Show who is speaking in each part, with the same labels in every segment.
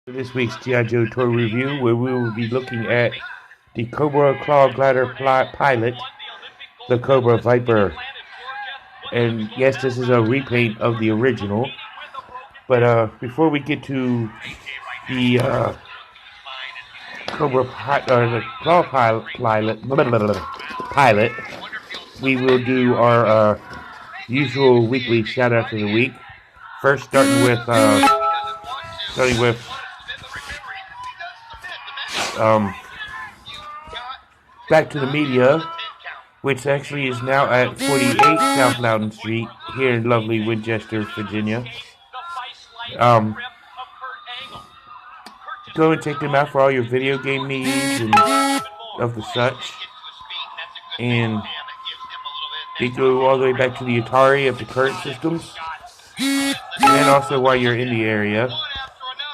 Speaker 1: This week's G.I. Joe toy review, where we will be looking at the Cobra Claw Glider pilot, the Cobra Viper. And yes, this is a repaint of the original. But before we get to the the Claw pilot, we will do our usual weekly shout out of the week. First, starting with Back to the Media, which actually is now at 48 South Loudon Street here in lovely Winchester, Virginia. Go and check them out for all your video game needs and of the such. And they go all the way back to the Atari of the current systems. And also, while you're in the area,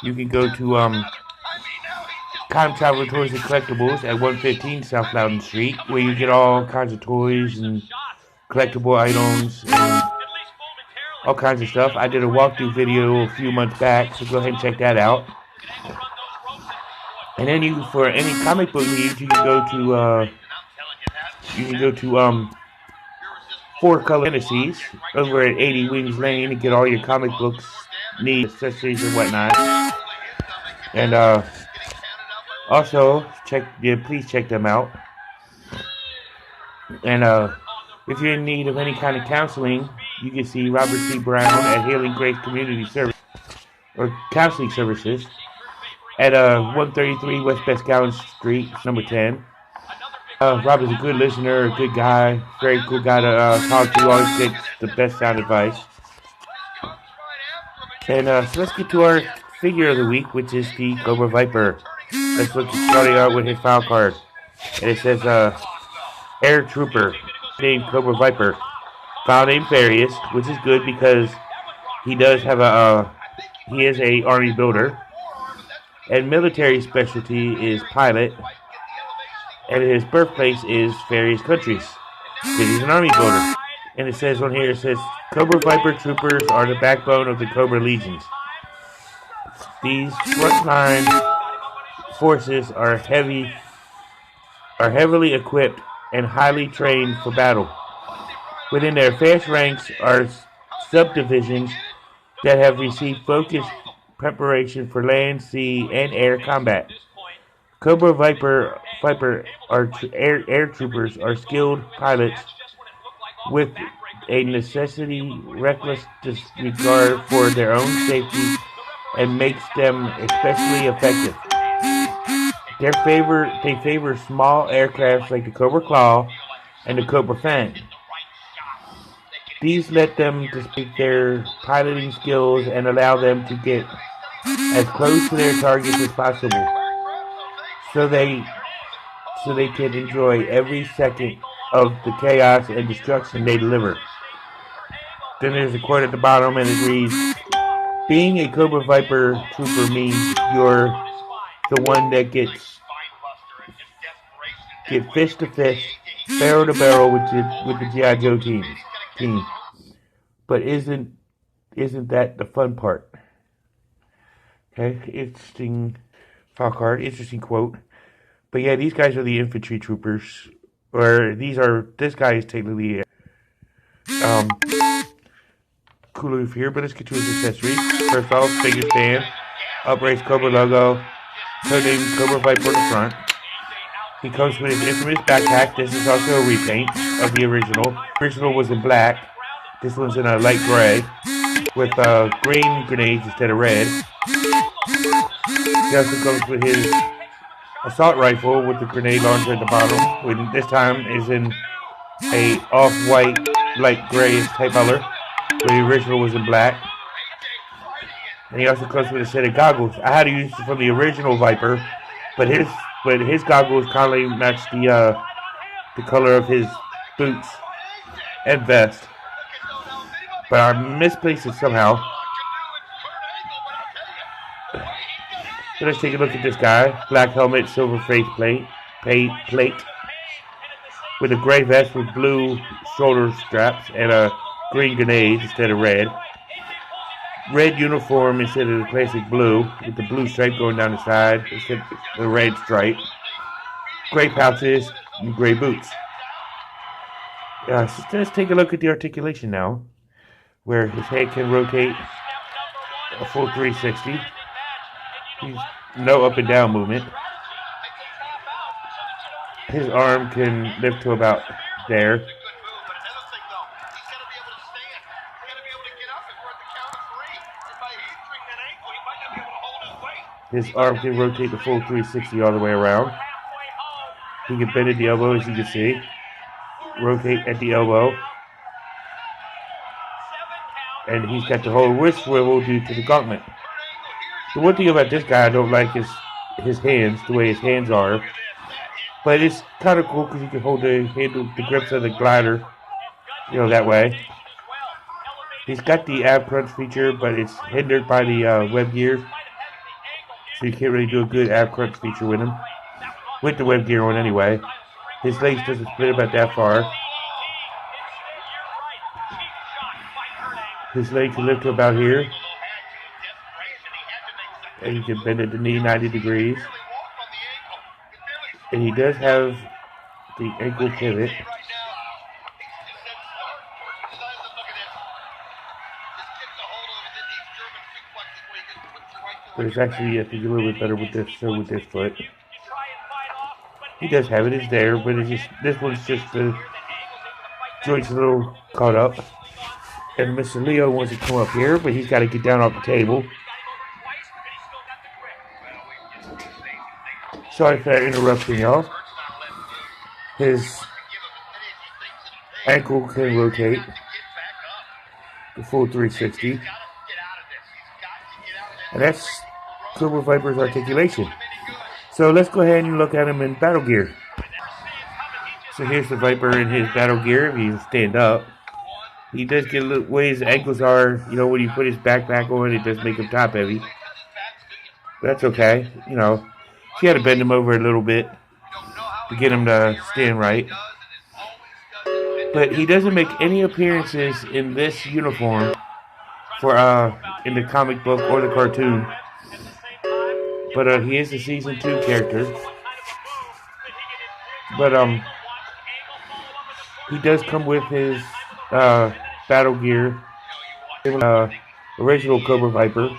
Speaker 1: you can go to Time Traveler Toys and Collectibles at 115 South Loudon Street, where you get all kinds of toys and collectible items and all kinds of stuff. I did a walkthrough video a few months back, so go ahead and check that out. And then for any comic book needs, you can go to Four Color Fantasies over at 80 Wings Lane and get all your comic books needs, accessories, and whatnot. And also, please check them out. And if you're in need of any kind of counseling, you can see Robert C. Brown at Healing Grace Community Service or Counseling Services at 133 West Bescowan Street, number 10. Rob is a good listener, a good guy, very cool guy to talk to. Always gets the best sound advice. And so let's get to our figure of the week, which is the Cobra Viper. Let's look starting out with his file card. And it says Air Trooper, named Cobra Viper. File name Various, which is good because he does have he is a Army builder. And military specialty is pilot. And his birthplace is various countries. Because he's an Army builder. And it says on here, Cobra Viper troopers are the backbone of the Cobra Legions. These frontline forces are heavily equipped and highly trained for battle. Within their fast ranks are subdivisions that have received focused preparation for land, sea, and air combat. Cobra Viper air troopers are skilled pilots with a reckless disregard for their own safety and makes them especially effective. They favor small aircraft like the Cobra Claw and the Cobra Fang. These let them display their piloting skills and allow them to get as close to their targets as possible, so they can enjoy every second of the chaos and destruction they deliver. Then there's a quote at the bottom, and it reads, "Being a Cobra Viper trooper means you're the one that get fist to fist, barrel to barrel with the G.I. Joe team. But isn't that the fun part?" Okay, interesting file card, interesting quote. But yeah, these guys are the infantry troopers, or this guy is technically cooler here. But let's get to his accessories. First off, figure stand, upraised Cobra logo, codenamed Cobra Viper on the front. He comes with his infamous backpack. This is also a repaint of the original. The original was in black. This one's in a light gray with green grenades instead of red. He also comes with his assault rifle with the grenade launcher at the bottom. This time is in a off-white, light grayish type color, where the original was in black. And he also comes with a set of goggles. I had to use it from the original Viper, but his goggles kind of match the color of his boots and vest. But I misplaced it somehow. So let's take a look at this guy. Black helmet, silver face plate, with a gray vest with blue shoulder straps and a green grenade instead of red. red uniform instead of the classic blue, with the blue stripe going down the side instead of the red stripe. Gray pouches and gray boots. So let's take a look at the articulation now, where his head can rotate a full 360. He's no up and down movement. His arm can lift to about there. His arm can rotate the full 360 all the way around. He can bend at the elbow, as you can see. Rotate at the elbow. And he's got the whole wrist swivel due to the gauntlet. The one thing about this guy I don't like is his hands, the way his hands are. But it's kind of cool because you can hold the grips of the glider, that way. He's got the ab crunch feature, but it's hindered by the web gear. So you can't really do a good ab crunch feature with him. With the web gear on anyway. His legs doesn't split about that far. His leg can lift to about here. And you can bend at the knee 90 degrees. And he does have the ankle pivot. But it's actually, I think, a little bit better with this foot. He does have it, it's there, but it's just, this one's just the joint's a little caught up. And Mr. Leo wants to come up here, but he's got to get down off the table. Sorry for that interruption, y'all. His ankle can rotate the full 360. And that's Cobra Viper's articulation. So let's go ahead and look at him in battle gear. So here's the Viper in his battle gear. If you stand up, he does get a little, way his ankles are, when you put his backpack on, it does make him top heavy. That's okay, You got to bend him over a little bit to get him to stand right. But he doesn't make any appearances in this uniform for in the comic book or the cartoon. But he is a season 2 character. But he does come with his battle gear, original Cobra Viper.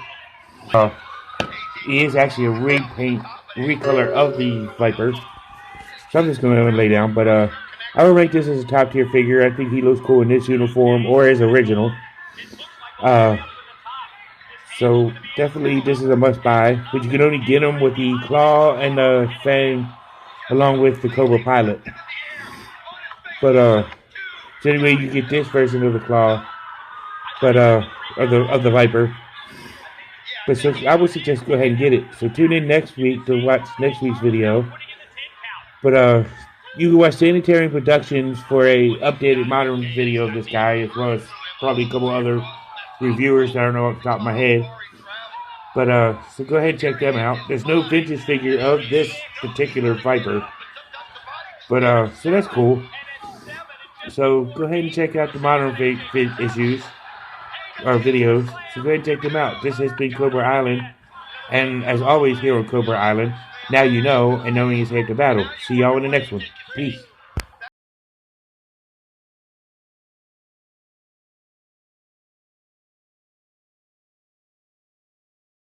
Speaker 1: He is actually a recolor of the Viper. So I'm just going to lay down. But I would rank this as a top tier figure. I think he looks cool in this uniform or his original. So definitely this is a must buy. But you can only get him with the claw and the fang along with the Cobra Pilot. But so anyway, you get this version of the claw, but of the Viper. But so I would suggest go ahead and get it. So tune in next week to watch next week's video. But you can watch Sanitarian Productions for a updated modern video of this guy, as well as probably a couple other reviewers that I don't know off the top of my head. But so go ahead and check them out. There's no vintage figure of this particular Viper. But so that's cool. So go ahead and check out the modern issues or videos. So go ahead and check them out. This has been Cobra Island. And as always here on Cobra Island, now you know, and knowing is half the battle. See y'all in the next one. Peace.